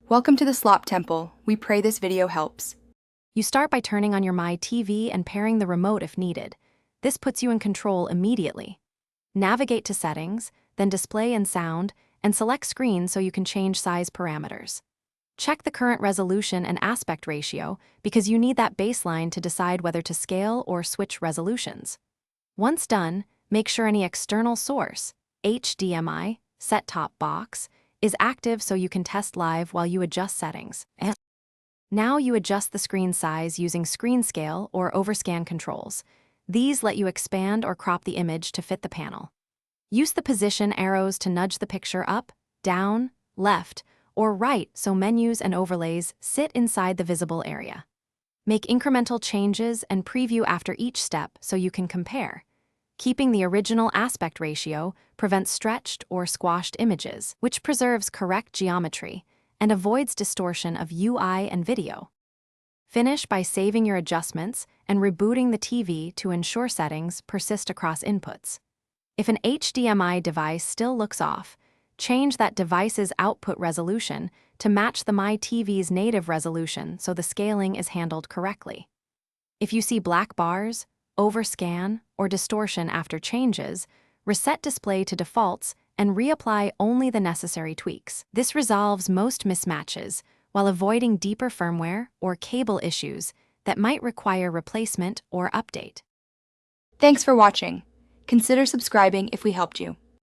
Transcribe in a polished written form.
Welcome to the Slop Temple. We pray this video helps. You start by turning on your My TV and pairing the remote if needed. This puts you in control immediately. Navigate to Settings, then Display and Sound, and select Screen so you can change size parameters. Check the current resolution and aspect ratio because you need that baseline to decide whether to scale or switch resolutions. Once done, make sure any external source, HDMI, set-top box, is active so you can test live while you adjust settings. Now you adjust the screen size using screen scale or overscan controls. These let you expand or crop the image to fit the panel. Use the position arrows to nudge the picture up, down, left, or right so menus and overlays sit inside the visible area. Make incremental changes and preview after each step so you can compare. Keeping the original aspect ratio prevents stretched or squashed images, which preserves correct geometry and avoids distortion of UI and video. Finish by saving your adjustments and rebooting the TV to ensure settings persist across inputs. If an HDMI device still looks off, change that device's output resolution to match the My TV's native resolution so the scaling is handled correctly. If you see black bars, overscan, or distortion after changes, reset display to defaults and reapply only the necessary tweaks. This resolves most mismatches while avoiding deeper firmware or cable issues that might require replacement or update. Thanks for watching. Consider subscribing if we helped you.